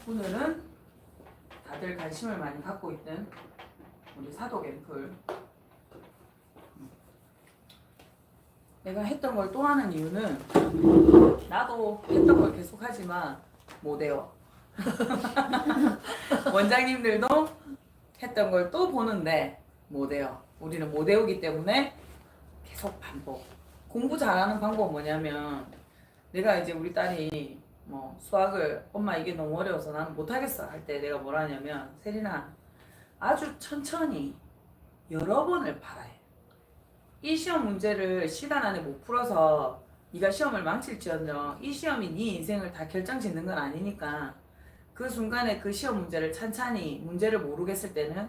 오늘은 다들 관심을 많이 갖고 있는 우리 사독 앰플. 내가 했던 걸 또 하는 이유는 나도 했던 걸 계속 하지만 못 외워. 원장님들도 했던 걸 또 보는데 못 외워. 우리는 못 외우기 때문에 계속 반복. 공부 잘하는 방법은 뭐냐면, 내가 이제 우리 딸이 뭐 수학을 엄마 이게 너무 어려워서 나는 못하겠어 할 때 내가 뭐라 하냐면, 세린아 아주 천천히 여러 번을 봐라 해. 이 시험 문제를 시간 안에 못 풀어서 네가 시험을 망칠지언정 이 시험이 네 인생을 다 결정짓는 건 아니니까 그 순간에 그 시험 문제를 찬찬히 문제를 모르겠을 때는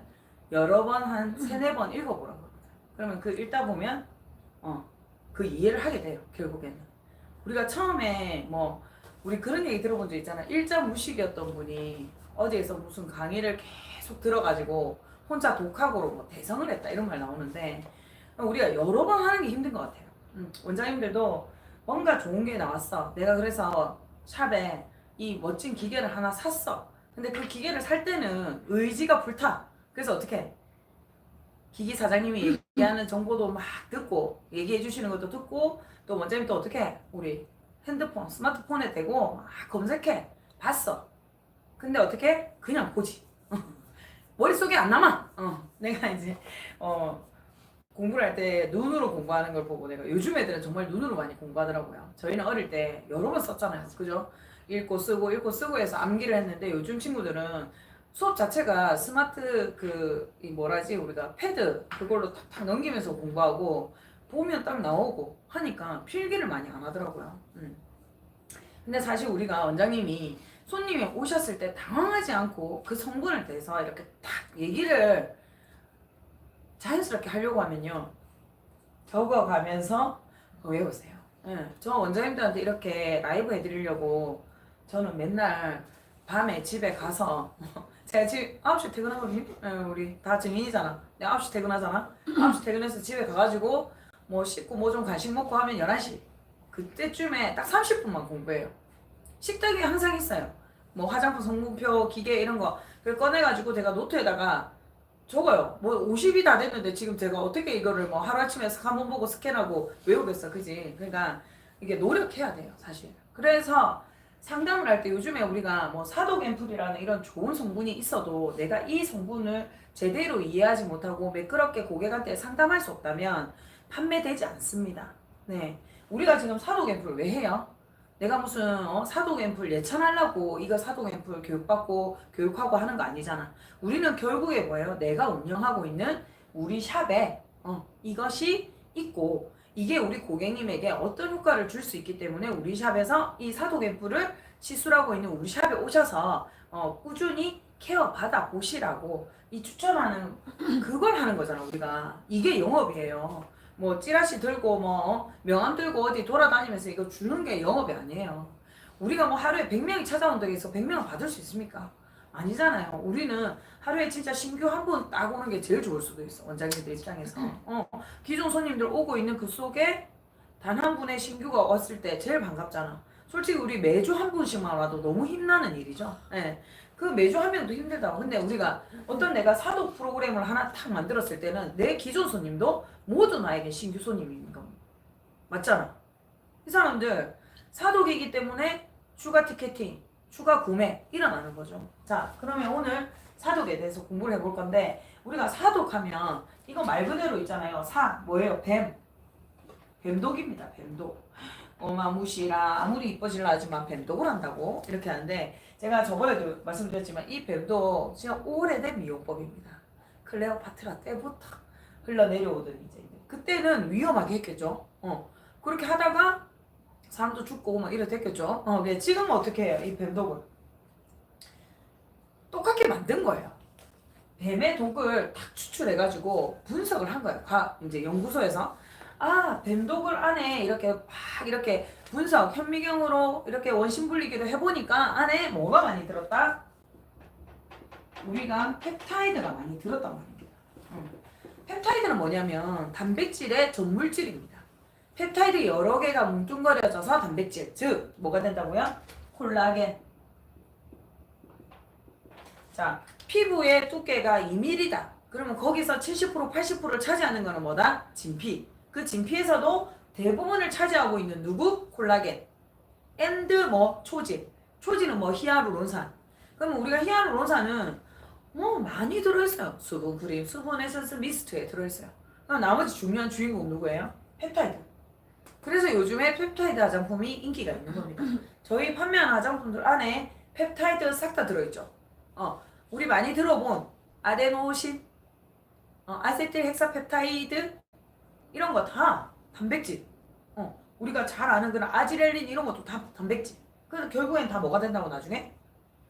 여러 번 한 3, 4번 읽어보라고. 그러면 그 읽다 보면 그 이해를 하게 돼요. 결국에는 우리가 처음에 뭐 우리 그런 얘기 들어본 적 있잖아. 일자 무식이었던 분이 어디에서 무슨 강의를 계속 들어가지고 혼자 독학으로 뭐 대성을 했다 이런 말 나오는데, 우리가 여러 번 하는 게 힘든 것 같아요. 원장님들도 뭔가 좋은 게 나왔어. 내가 그래서 샵에 이 멋진 기계를 하나 샀어. 근데 그 기계를 살 때는 의지가 불타. 그래서 어떻게 기기 사장님이 얘기하는 정보도 막 듣고 얘기해 주시는 것도 듣고, 또 원장님 또 어떻게 우리 핸드폰 스마트폰에 대고 막 검색해 봤어. 근데 어떻게 그냥 보지. 머릿속에 안 남아. 내가 이제 공부를 할 때 눈으로 공부하는 걸 보고, 내가 요즘 애들은 정말 눈으로 많이 공부하더라고요. 저희는 어릴 때 여러 번 썼잖아요. 그죠? 읽고 쓰고 해서 암기를 했는데, 요즘 친구들은 수업 자체가 스마트 우리가 패드 그걸로 탁탁 넘기면서 공부하고 보면 딱 나오고 하니까 필기를 많이 안 하더라고요. 근데 사실 우리가 원장님이 손님이 오셨을 때 당황하지 않고 그 성분에 대해서 이렇게 딱 얘기를 자연스럽게 하려고 하면요, 적어가면서 외우세요. 저 원장님들한테 이렇게 라이브 해드리려고 저는 맨날 밤에 집에 가서 제가 지금 9시 퇴근하거든요. 우리 다 증인이잖아. 내가 9시 퇴근하잖아. 9시 퇴근해서 집에 가가지고 뭐 씻고 뭐 좀 간식 먹고 하면 11시. 그때쯤에 딱 30분만 공부해요. 식탁이 항상 있어요. 뭐 화장품 성분표, 기계 이런 거. 그걸 꺼내가지고 제가 노트에다가 적어요. 뭐 50이 다 됐는데 지금 제가 어떻게 이거를 뭐 하루아침에 한번 보고 스캔하고 외우겠어. 그지? 그러니까 이게 노력해야 돼요. 사실. 그래서 상담을 할 때 요즘에 우리가 뭐 사독 앰플이라는 이런 좋은 성분이 있어도 내가 이 성분을 제대로 이해하지 못하고 매끄럽게 고객한테 상담할 수 없다면 판매되지 않습니다. 네. 우리가 지금 사독 앰플 왜 해요? 내가 무슨 사독 앰플 예찬하려고 이거 사독 앰플 교육받고 교육하고 하는 거 아니잖아. 우리는 결국에 뭐예요? 내가 운영하고 있는 우리 샵에 이것이 있고, 이게 우리 고객님에게 어떤 효과를 줄 수 있기 때문에 우리 샵에서 이 사독 앰플을 시술하고 있는 우리 샵에 오셔서 꾸준히 케어 받아 보시라고 이 추천하는 그걸 하는 거잖아. 우리가 이게 영업이에요. 뭐 찌라시 들고 뭐 명함 들고 어디 돌아다니면서 이거 주는 게 영업이 아니에요. 우리가 뭐 하루에 100명이 찾아온다고 해서 100명을 받을 수 있습니까? 아니잖아요. 우리는 하루에 진짜 신규 한 분 딱 오는 게 제일 좋을 수도 있어. 원장님들 입장에서. 기존 손님들 오고 있는 그 속에 단 한 분의 신규가 왔을 때 제일 반갑잖아. 솔직히 우리 매주 한 분씩만 와도 너무 힘나는 일이죠. 네. 그 매주 한 명도 힘들다고. 근데 우리가 어떤 내가 사독 프로그램을 하나 탁 만들었을 때는 내 기존 손님도 모두 나에게 신규 손님인 겁니다. 맞잖아. 이 사람들 사독이기 때문에 추가 티켓팅, 추가 구매 일어나는 거죠. 자, 그러면 오늘 사독에 대해서 공부를 해볼 건데, 우리가 사독하면 이거 말 그대로 있잖아요. 뭐예요? 뱀독입니다. 뱀독. 마무시라 아무리 이뻐질라 하지만 뱀독을 한다고 이렇게 하는데, 제가 저번에도 말씀드렸지만 이 뱀독 진짜 오래된 미용법입니다. 클레오파트라 때부터 흘러내려오던 이제 그때는 위험하게 했겠죠. 그렇게 하다가 사람도 죽고 막 이래 됐겠죠. 지금은 어떻게 해요? 이 뱀독을 똑같게 만든 거예요. 뱀의 독을 딱 추출해가지고 분석을 한 거예요. 이제 연구소에서 뱀독을 안에 이렇게 막 이렇게 분석 현미경으로 이렇게 원심 분리기도 해보니까 안에 뭐가 많이 들었다? 우리가 펩타이드가 많이 들었단 말입니다. 펩타이드는 뭐냐면 단백질의 전물질입니다. 펩타이드 여러 개가 뭉뚱거려져서 단백질, 즉 뭐가 된다고요? 콜라겐, 자, 피부의 두께가 2mm다. 그러면 거기서 70% 80%를 차지하는 거는 뭐다? 진피. 그 진피에서도 대부분을 차지하고 있는 누구? 콜라겐. 앤드 뭐 초질. 초질은 뭐 히아루론산. 그러면 우리가 히아루론산은 뭐 많이 들어있어요. 수분 크림, 수분 에센스 미스트에 들어있어요. 그럼 나머지 중요한 주인공 누구예요? 펩타이드. 그래서 요즘에 펩타이드 화장품이 인기가 있는 겁니다. 저희 판매하는 화장품들 안에 펩타이드 싹 다 들어있죠. 우리 많이 들어본 아데노신, 아세틸 헥사펩타이드 이런 거 다 단백질. 우리가 잘 아는 그런 아지렐린 이런 것도 다 단백질. 그래서 결국엔 다 뭐가 된다고 나중에?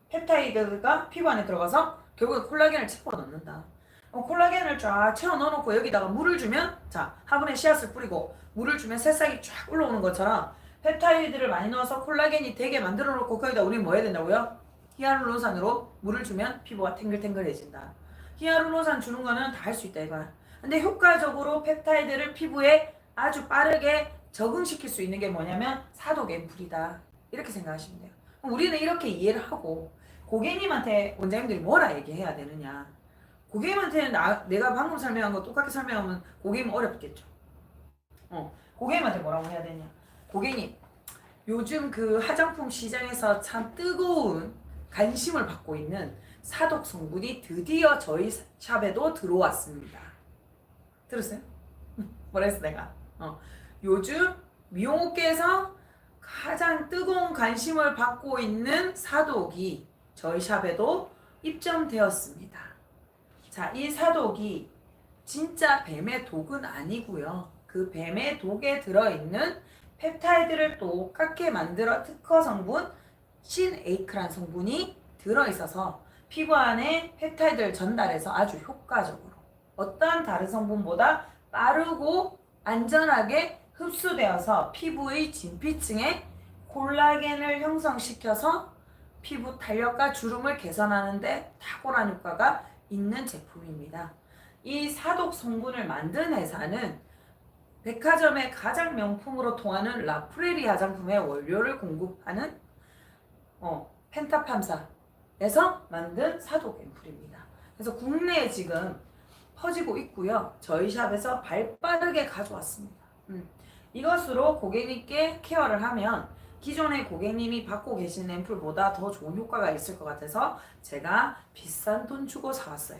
펩타이드가 피부 안에 들어가서 결국엔 콜라겐을 채워 넣는다. 콜라겐을 쫙 채워 넣어놓고 여기다가 물을 주면 자 화분에 씨앗을 뿌리고 물을 주면 새싹이 쫙 올라오는 것처럼 펩타이드를 많이 넣어서 콜라겐이 되게 만들어 놓고 거기다 우리 뭐 해야 된다고요? 히알루론산으로 물을 주면 피부가 탱글탱글해진다. 히알루론산 주는 거는 다 할 수 있다 이거야. 근데 효과적으로 펩타이드를 피부에 아주 빠르게 적응시킬 수 있는 게 뭐냐면 사독 앰플이다. 이렇게 생각하시면 돼요. 우리는 이렇게 이해를 하고 고객님한테 원장님들이 뭐라 얘기해야 되느냐. 고객님한테는 내가 방금 설명한 거 똑같이 설명하면 고객님 어렵겠죠. 고객님한테 뭐라고 해야 되냐. 고객님, 요즘 그 화장품 시장에서 참 뜨거운 관심을 받고 있는 사독 성분이 드디어 저희 샵에도 들어왔습니다. 들었어요? 뭐라 했어 내가? 요즘 미용업계에서 가장 뜨거운 관심을 받고 있는 사독이 저희 샵에도 입점되었습니다. 자, 이 사독이 진짜 뱀의 독은 아니고요. 그 뱀의 독에 들어있는 펩타이드를 똑같게 만들어 특허 성분 신에이크란 성분이 들어있어서 피부 안에 펩타이드를 전달해서 아주 효과적으로 어떠한 다른 성분보다 빠르고 안전하게 흡수되어서 피부의 진피층에 콜라겐을 형성시켜서 피부 탄력과 주름을 개선하는 데 탁월한 효과가 있는 제품입니다. 이 사독 성분을 만든 회사는 백화점의 가장 명품으로 통하는 라프레리 화장품의 원료를 공급하는 펜타팜사에서 만든 사독 앰플입니다. 그래서 국내에 지금 퍼지고 있고요. 저희 샵에서 발빠르게 가져왔습니다. 이것으로 고객님께 케어를 하면 기존의 고객님이 받고 계신 앰플보다 더 좋은 효과가 있을 것 같아서 제가 비싼 돈 주고 사왔어요.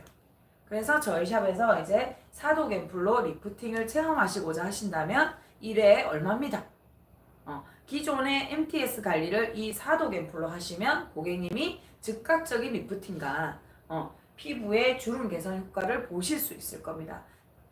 그래서 저희 샵에서 이제 사독 앰플로 리프팅을 체험하시고자 하신다면 1회에 얼마입니다. 기존의 MTS 관리를 이 사독 앰플로 하시면 고객님이 즉각적인 리프팅과 피부의 주름 개선 효과를 보실 수 있을 겁니다.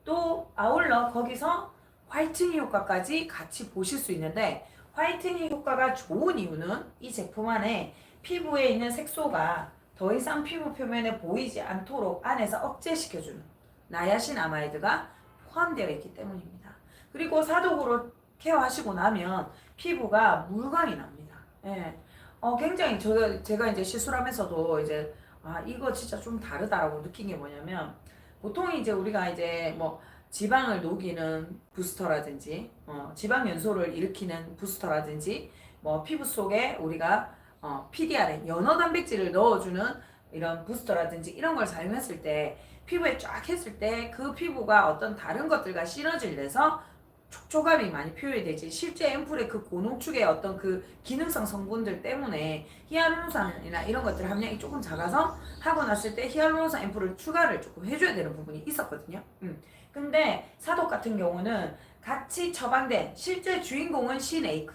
또 아울러 거기서 화이트닝 효과까지 같이 보실 수 있는데 화이트닝 효과가 좋은 이유는 이 제품 안에 피부에 있는 색소가 더 이상 피부 표면에 보이지 않도록 안에서 억제시켜주는 나야신 아마이드가 포함되어 있기 때문입니다. 그리고 사독으로 케어하시고 나면 피부가 물광이 납니다. 예. 굉장히 제가 이제 시술하면서도 이제 이거 진짜 좀 다르다라고 느낀 게 뭐냐면 보통 이제 우리가 이제 뭐 지방을 녹이는 부스터라든지 지방 연소를 일으키는 부스터라든지 뭐 피부 속에 우리가 PDRN 연어 단백질을 넣어주는 이런 부스터라든지 이런 걸 사용했을 때 피부에 쫙 했을 때 그 피부가 어떤 다른 것들과 시너지를 내서 촉촉함이 많이 표현이 되지 실제 앰플의 그 고농축의 어떤 그 기능성 성분들 때문에 히알루론산이나 이런 것들 함량이 조금 작아서 하고 났을 때 히알루론산 앰플을 추가를 조금 해줘야 되는 부분이 있었거든요. 근데 사독 같은 경우는 같이 처방된 실제 주인공은 시네이크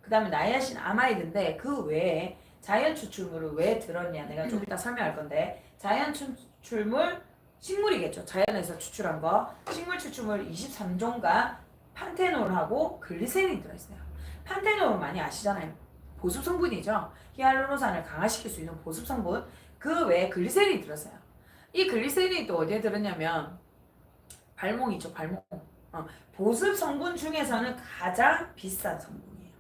그 다음에 나야신 아마이드인데 그 외에 자연 추출물을 왜 들었냐 내가 좀 이따 설명할 건데 자연 추출물 식물이겠죠. 자연에서 추출한 거 식물 추출물 23종과 판테놀하고 글리세린이 들어있어요. 판테놀은 많이 아시잖아요. 보습 성분이죠. 히알루론산을 강화시킬 수 있는 보습 성분 그 외에 글리세린이 들었어요. 이 글리세린이 또 어디에 들었냐면 발몽이죠. 발몽. 보습 성분 중에서는 가장 비싼 성분이에요.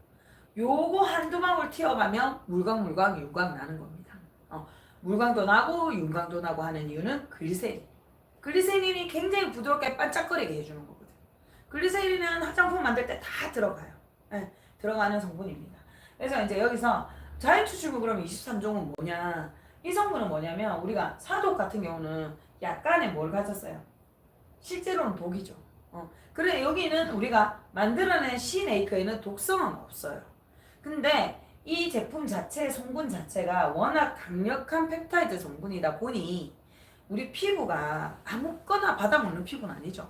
요거 한두 방울 튀어가면 물광 윤광 나는 겁니다. 물광도 나고 윤광도 나고 하는 이유는 글리세린. 글리세린이 굉장히 부드럽게 반짝거리게 해주는 거거든. 글리세린은 화장품 만들 때 다 들어가요. 네, 들어가는 성분입니다. 그래서 이제 여기서 자연 추출물 그럼 23종은 뭐냐? 이 성분은 뭐냐면 우리가 사독 같은 경우는 약간의 뭘 가졌어요? 실제로는 독이죠. 그래 여기는 우리가 만들어낸 시네이크에는 독성은 없어요. 근데 이 제품 자체의 성분 자체가 워낙 강력한 펩타이드 성분이다 보니 우리 피부가 아무거나 받아먹는 피부는 아니죠.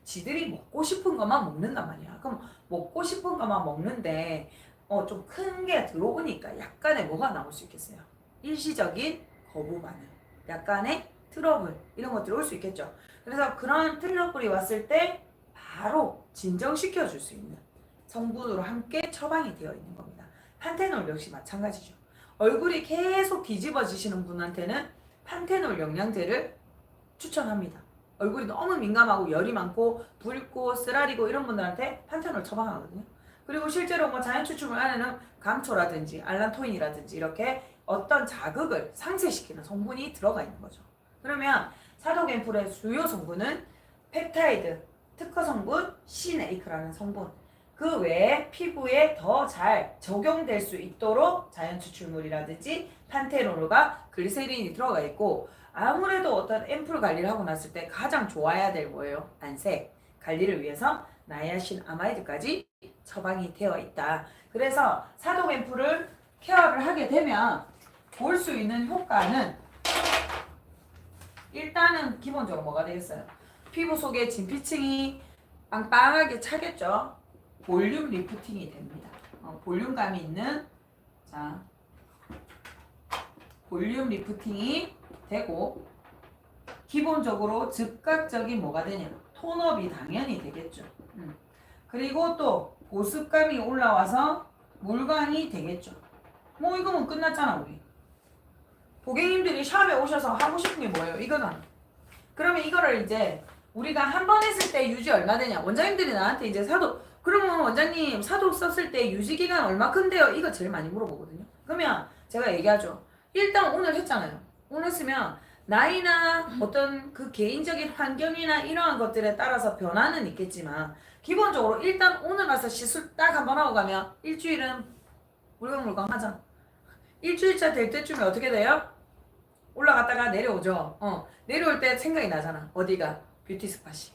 지들이 먹고 싶은 것만 먹는단 말이야. 그럼 먹고 싶은 것만 먹는데 좀 큰 게 들어오니까 약간의 뭐가 나올 수 있겠어요? 일시적인 거부 반응, 약간의 트러블 이런 것들이 올 수 있겠죠. 그래서 그런 트러블이 왔을 때 바로 진정시켜 줄 수 있는 성분으로 함께 처방이 되어 있는 겁니다. 판테놀 역시 마찬가지죠. 얼굴이 계속 뒤집어지시는 분한테는 판테놀 영양제를 추천합니다. 얼굴이 너무 민감하고 열이 많고 붉고 쓰라리고 이런 분들한테 판테놀 처방하거든요. 그리고 실제로 뭐 자연 추출물 안에는 감초라든지 알란토인이라든지 이렇게 어떤 자극을 상쇄시키는 성분이 들어가 있는 거죠. 그러면 사독앰플의 주요 성분은 펩타이드, 특허 성분 시네이크라는 성분, 그 외에 피부에 더 잘 적용될 수 있도록 자연 추출물이라든지 판테놀과 글리세린이 들어가 있고, 아무래도 어떤 앰플 관리를 하고 났을 때 가장 좋아야 될 뭐예요? 안색 관리를 위해서 나이아신 아마이드까지 처방이 되어 있다. 그래서 사독 앰플을 케어를 하게 되면 볼 수 있는 효과는 일단은 기본적으로 뭐가 되겠어요? 피부 속에 진피층이 빵빵하게 차겠죠. 볼륨 리프팅이 됩니다. 볼륨감이 있는 자 볼륨 리프팅이 되고, 기본적으로 즉각적인 뭐가 되냐? 톤업이 당연히 되겠죠. 그리고 또 보습감이 올라와서 물광이 되겠죠. 뭐 이거면 끝났잖아 우리. 고객님들이 샵에 오셔서 하고 싶은 게 뭐예요? 이거잖아. 그러면 이거를 이제 우리가 한 번 했을 때 유지 얼마 되냐? 원장님들이 나한테 이제 사독, 그러면 원장님 사독 썼을 때 유지 기간 얼마큼 돼요? 이거 제일 많이 물어보거든요. 그러면 제가 얘기하죠. 일단 오늘 했잖아요. 오늘 쓰면 나이나 어떤 그 개인적인 환경이나 이러한 것들에 따라서 변화는 있겠지만 기본적으로 일단 오늘 와서 시술 딱 한 번 하고 가면 일주일은 물광물광 하잖아. 일주일차 될 때쯤에 어떻게 돼요? 올라갔다가 내려오죠. 내려올 때 생각이 나잖아. 어디가? 뷰티 스팟이.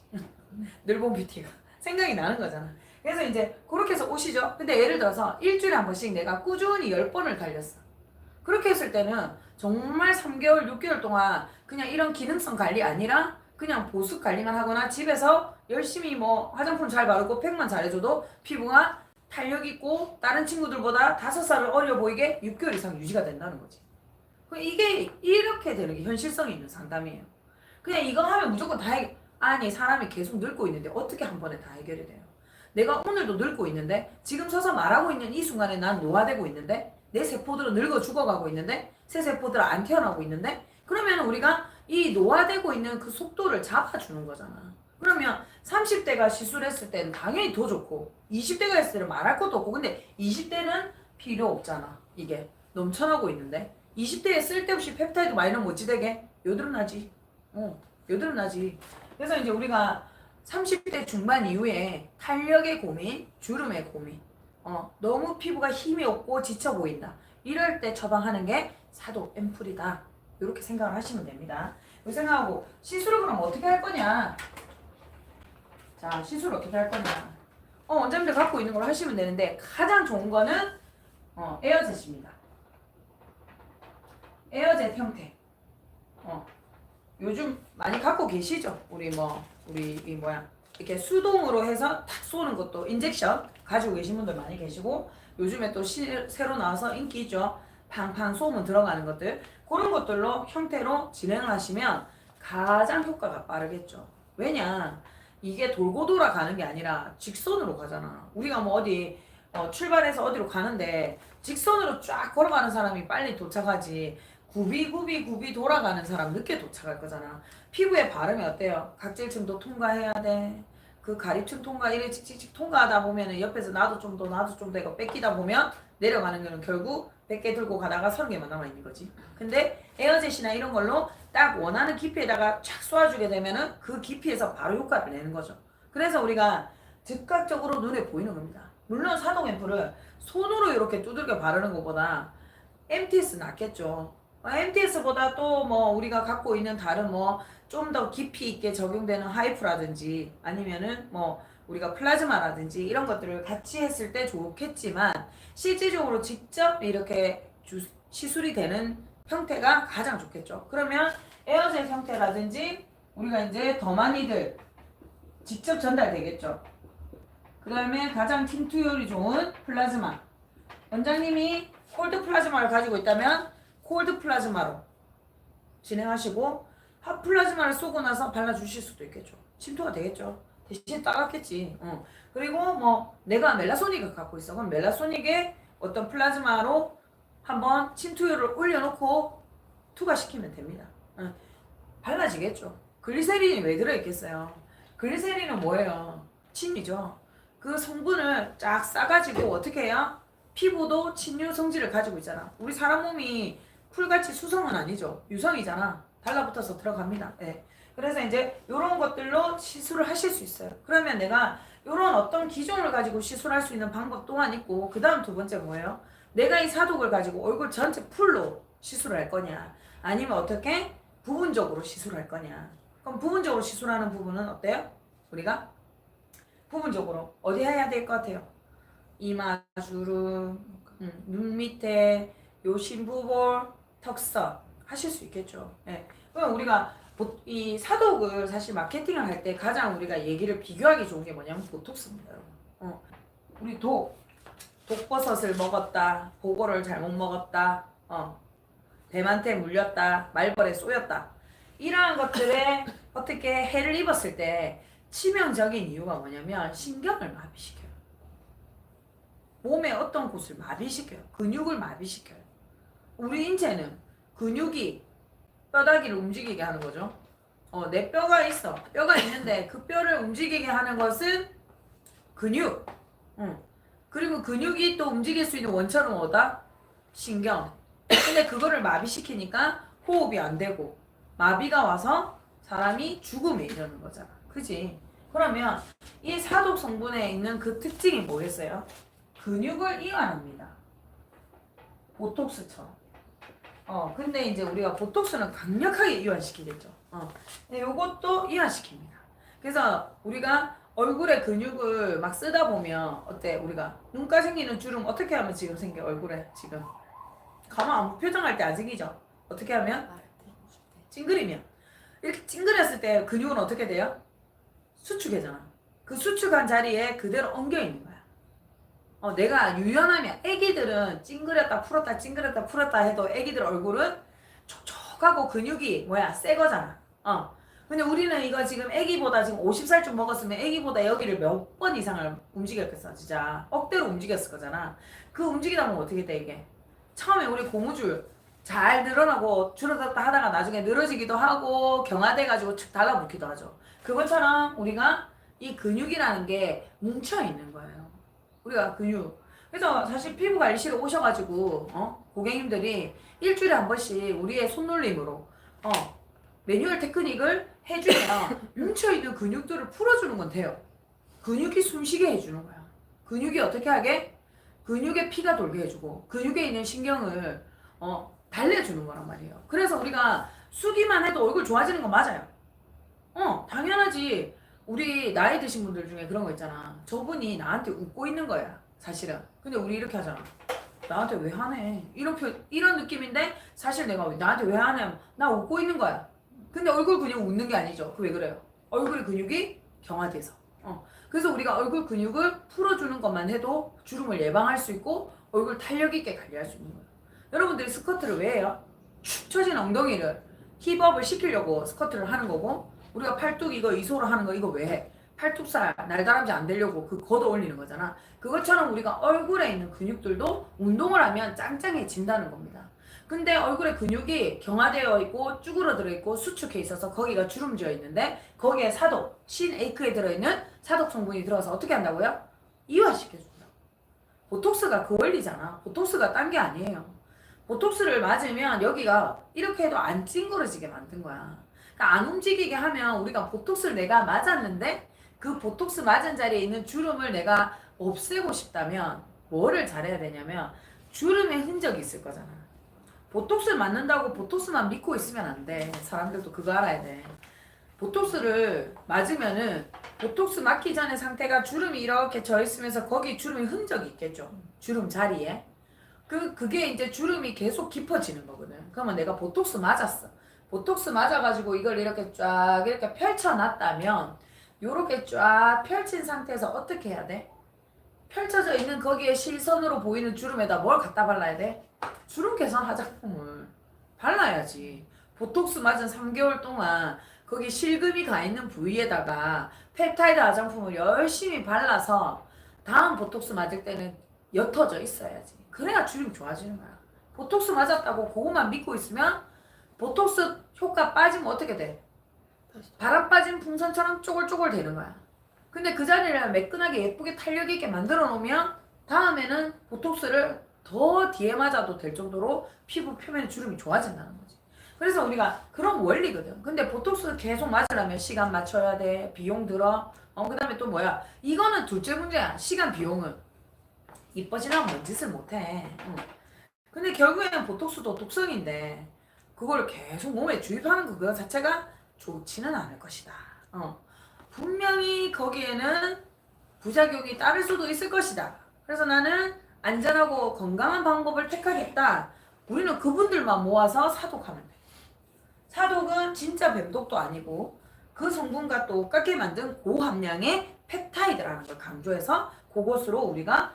늘본 뷰티가. 생각이 나는 거잖아. 그래서 이제 그렇게 해서 오시죠. 근데 예를 들어서 일주일에 한 번씩 내가 꾸준히 10번을 달렸어. 그렇게 했을 때는 정말 3개월, 6개월 동안 그냥 이런 기능성 관리 아니라 그냥 보습 관리만 하거나 집에서 열심히 뭐 화장품 잘 바르고 팩만 잘해줘도 피부가 탄력 있고 다른 친구들보다 5살을 어려 보이게 6개월 이상 유지가 된다는 거지. 이게 이렇게 되는 게 현실성이 있는 상담이에요. 그냥 이거 하면 무조건 다 아니 사람이 계속 늙고 있는데 어떻게 한 번에 다 해결이 돼요? 내가 오늘도 늙고 있는데 지금 서서 말하고 있는 이 순간에 난 노화되고 있는데 내 세포들은 늙어 죽어가고 있는데 새 세포들은 안 태어나고 있는데, 그러면 우리가 이 노화되고 있는 그 속도를 잡아주는 거잖아. 그러면 30대가 시술했을 때는 당연히 더 좋고 20대가 했을 때는 말할 것도 없고, 근데 20대는 필요 없잖아. 이게 넘쳐나고 있는데 20대에 쓸데없이 펩타이드 마이너 못지되게 여드름 나지. 여드름 나지. 그래서 이제 우리가 30대 중반 이후에 탄력의 고민, 주름의 고민, 너무 피부가 힘이 없고 지쳐 보인다. 이럴 때 처방하는 게 사독 앰플이다. 이렇게 생각을 하시면 됩니다. 이렇게 생각하고 시술을 그럼 어떻게 할 거냐? 자, 시술을 어떻게 할 거냐? 원장님들 갖고 있는 걸 하시면 되는데 가장 좋은 거는 에어젯입니다. 에어젯 형태. 요즘 많이 갖고 계시죠? 우리 이 뭐야? 이렇게 수동으로 해서 탁 쏘는 것도 인젝션 가지고 계신 분들 많이 계시고, 요즘에 또 새로 나와서 인기 있죠. 팡팡 쏘면 들어가는 것들, 그런 것들로 형태로 진행을 하시면 가장 효과가 빠르겠죠. 왜냐? 이게 돌고 돌아가는 게 아니라 직선으로 가잖아. 우리가 뭐 어디 출발해서 어디로 가는데 직선으로 쫙 걸어가는 사람이 빨리 도착하지, 굽이 돌아가는 사람 늦게 도착할 거잖아. 피부의 발음이 어때요? 각질층도 통과해야 돼. 그 가립층 통과 이래 칙칙칙 통과하다 보면은 옆에서 나도 좀 더 이거 뺏기다 보면 내려가는 거는 결국 100개 들고 가다가 30개만 남아있는 거지. 근데 에어젯이나 이런 걸로 딱 원하는 깊이에다가 쫙 쏘아주게 되면은 그 깊이에서 바로 효과를 내는 거죠. 그래서 우리가 즉각적으로 눈에 보이는 겁니다. 물론 사독 앰플을 손으로 이렇게 두들겨 바르는 것보다 MTS 낫겠죠. MTS보다 또 뭐 우리가 갖고 있는 다른 뭐 좀 더 깊이 있게 적용되는 하이프라든지 아니면은 뭐 우리가 플라즈마라든지 이런 것들을 같이 했을 때 좋겠지만 실질적으로 직접 이렇게 시술이 되는 형태가 가장 좋겠죠. 그러면 에어젤 형태라든지 우리가 이제 더 많이들 직접 전달되겠죠. 그 다음에 가장 틴투율이 좋은 플라즈마. 원장님이 콜드 플라즈마를 가지고 있다면 콜드 플라즈마로 진행하시고 핫 플라즈마를 쏘고 나서 발라주실 수도 있겠죠. 침투가 되겠죠. 대신 따갑겠지. 그리고 뭐 내가 멜라소닉을 갖고 있어. 그럼 멜라소닉에 어떤 플라즈마로 한번 침투율을 올려놓고 투과시키면 됩니다. 발라지겠죠. 글리세린이 왜 들어있겠어요? 글리세린은 뭐예요? 침이죠. 그 성분을 쫙 싸가지고 어떻게 해요? 피부도 침유 성질을 가지고 있잖아. 우리 사람 몸이 풀같이 수성은 아니죠. 유성이잖아. 달라붙어서 들어갑니다. 네. 그래서 이제 이런 것들로 시술을 하실 수 있어요. 그러면 내가 이런 어떤 기종을 가지고 시술할 수 있는 방법 또한 있고, 그 다음 두 번째 뭐예요? 내가 이 사독을 가지고 얼굴 전체 풀로 시술을 할 거냐, 아니면 어떻게 부분적으로 시술할 거냐. 그럼 부분적으로 시술하는 부분은 어때요? 우리가 부분적으로 어디 해야 될 것 같아요? 이마 주름, 눈 밑에 요 심부볼, 턱선 하실 수 있겠죠. 예. 그럼 우리가 이 사독을 사실 마케팅을 할 때 가장 우리가 얘기를 비교하기 좋은 게 뭐냐면 보톡스입니다. 우리 독버섯을 먹었다, 보고를 잘못 먹었다, 뱀한테 물렸다, 말벌에 쏘였다, 이러한 것들에 어떻게 해를 입었을 때 치명적인 이유가 뭐냐면 신경을 마비시켜요. 몸의 어떤 곳을 마비시켜요. 근육을 마비시켜요. 우리 인체는 근육이 뼈다귀를 움직이게 하는 거죠. 내 뼈가 있어. 뼈가 있는데 그 뼈를 움직이게 하는 것은 근육. 그리고 근육이 또 움직일 수 있는 원천은 뭐다? 신경. 근데 그거를 마비시키니까 호흡이 안 되고 마비가 와서 사람이 죽음에 이르는 거잖아. 그지? 그러면 이 사독 성분에 있는 그 특징이 뭐겠어요? 근육을 이완합니다. 보톡스처럼. 근데 이제 우리가 보톡스는 강력하게 이완시키겠죠. 근데 요것도 이완시킵니다. 그래서 우리가 얼굴에 근육을 막 쓰다 보면 어때? 우리가 눈가 생기는 주름 어떻게 하면 지금 생겨? 얼굴에 지금 가만 표정할 때 아직이죠. 어떻게 하면? 찡그리면. 이렇게 찡그렸을 때 근육은 어떻게 돼요? 수축해잖아. 그 수축한 자리에 그대로 엉겨 있는 거야. 내가 유연하면 애기들은 찡그렸다 풀었다 찡그렸다 풀었다 해도 애기들 얼굴은 촉촉하고 근육이 뭐야? 새 거잖아. 근데 우리는 이거 지금 애기보다 지금 50살쯤 먹었으면 애기보다 여기를 몇 번 이상을 움직였겠어. 진짜 억대로 움직였을 거잖아. 그 움직이다 보면 어떻게 돼 이게? 처음에 우리 고무줄 잘 늘어나고 줄어들었다 하다가 나중에 늘어지기도 하고 경화돼가지고 축 달라붙기도 하죠. 그것처럼 우리가 이 근육이라는 게 뭉쳐있는 거예요. 우리가 근육. 그래서 사실 피부관리실에 오셔가지고 고객님들이 일주일에 한 번씩 우리의 손놀림으로 매뉴얼 테크닉을 해주면 뭉쳐있는 근육들을 풀어주는 건 돼요. 근육이 숨쉬게 해주는 거야. 근육이 어떻게 하게? 근육에 피가 돌게 해주고 근육에 있는 신경을 달래주는 거란 말이에요. 그래서 우리가 수기만 해도 얼굴 좋아지는 거 맞아요. 당연하지. 우리 나이 드신 분들 중에 그런 거 있잖아. 저분이 나한테 웃고 있는 거야 사실은. 근데 우리 이렇게 하잖아. 나한테 왜 하네 이런 느낌인데 사실 내가 나한테 왜 하냐 나 웃고 있는 거야. 근데 얼굴 근육 웃는 게 아니죠. 그 왜 그래요? 얼굴 근육이 경화돼서. 그래서 우리가 얼굴 근육을 풀어주는 것만 해도 주름을 예방할 수 있고 얼굴 탄력 있게 관리할 수 있는 거예요. 여러분들이 스쿼트를 왜 해요? 축 처진 엉덩이를 힙업을 시키려고 스쿼트를 하는 거고, 우리가 팔뚝 이거 이소로 하는 거 이거 왜 해? 팔뚝살 날다람쥐 안 되려고 그 걷어 올리는 거잖아. 그것처럼 우리가 얼굴에 있는 근육들도 운동을 하면 짱짱해진다는 겁니다. 근데 얼굴에 근육이 경화되어 있고 쭈그러들어 있고 수축해 있어서 거기가 주름지어 있는데 거기에 사독, 신에이크에 들어있는 사독 성분이 들어가서 어떻게 한다고요? 이완시켜준다. 보톡스가 그 원리잖아. 보톡스가 딴 게 아니에요. 보톡스를 맞으면 여기가 이렇게 해도 안 찡그러지게 만든 거야. 그러니까 안 움직이게 하면 우리가 보톡스를 내가 맞았는데 그 보톡스 맞은 자리에 있는 주름을 내가 없애고 싶다면 뭐를 잘해야 되냐면 주름의 흔적이 있을 거잖아. 보톡스 맞는다고 보톡스만 믿고 있으면 안 돼. 사람들도 그거 알아야 돼. 보톡스를 맞으면은 보톡스 맞기 전에 상태가 주름이 이렇게 져 있으면서 거기 주름이 흔적이 있겠죠. 주름 자리에. 그게 이제 주름이 계속 깊어지는 거거든. 그러면 내가 보톡스 맞았어. 보톡스 맞아가지고 이걸 이렇게 쫙 이렇게 펼쳐놨다면 요렇게 쫙 펼친 상태에서 어떻게 해야 돼? 펼쳐져 있는 거기에 실선으로 보이는 주름에다 뭘 갖다 발라야 돼? 주름 개선 화장품을 발라야지. 보톡스 맞은 3개월 동안 거기 실금이 가 있는 부위에다가 펩타이드 화장품을 열심히 발라서 다음 보톡스 맞을 때는 옅어져 있어야지. 그래야 주름이 좋아지는 거야. 보톡스 맞았다고 그거만 믿고 있으면 보톡스 효과 빠지면 어떻게 돼? 바람 빠진 풍선처럼 쪼글쪼글 되는 거야. 근데 그 자리를 매끈하게 예쁘게 탄력 있게 만들어 놓으면 다음에는 보톡스를 더 뒤에 맞아도 될 정도로 피부 표면의 주름이 좋아진다는 거지. 그래서 우리가 그런 원리거든. 근데 보톡스 계속 맞으려면 시간 맞춰야 돼. 비용 들어. 그 다음에 또 뭐야? 이거는 둘째 문제야. 시간 비용은. 이뻐지려면 뭔 짓을 못해. 근데 결국에는 보톡스도 독성인데 그걸 계속 몸에 주입하는 그거 자체가 좋지는 않을 것이다. 분명히 거기에는 부작용이 따를 수도 있을 것이다. 그래서 나는 안전하고 건강한 방법을 택하겠다. 우리는 그분들만 모아서 사독하면 돼. 사독은 진짜 뱀독도 아니고 그 성분과 똑같게 만든 고함량의 펩타이드라는 걸 강조해서 그것으로 우리가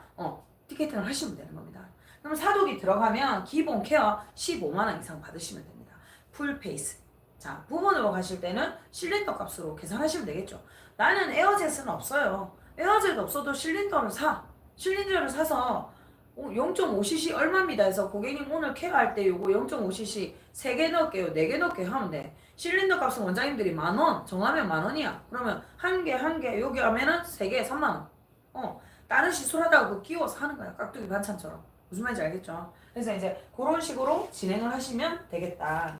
티켓팅을 하시면 되는 겁니다. 그럼 사독이 들어가면 기본 케어 15만원 이상 받으시면 됩니다. 풀페이스. 자, 부분으로 가실 때는 실린더 값으로 계산하시면 되겠죠. 나는 에어젯은 없어요. 에어젯 없어도 실린더를 사. 실린더를 사서 0.5cc 얼마입니다 해서 고객님 오늘 케어할 때 요거 0.5cc 3개 넣을게요. 4개 넣을게요 하면 돼. 실린더 값은 원장님들이 10,000원 정하면 10,000원이야. 그러면 한 개 여기 하면은 3개 3만원. 다른 시술하다가 그거 끼워서 하는 거야. 깍두기 반찬처럼. 무슨 말인지 알겠죠? 그래서 이제 그런 식으로 진행을 하시면 되겠다.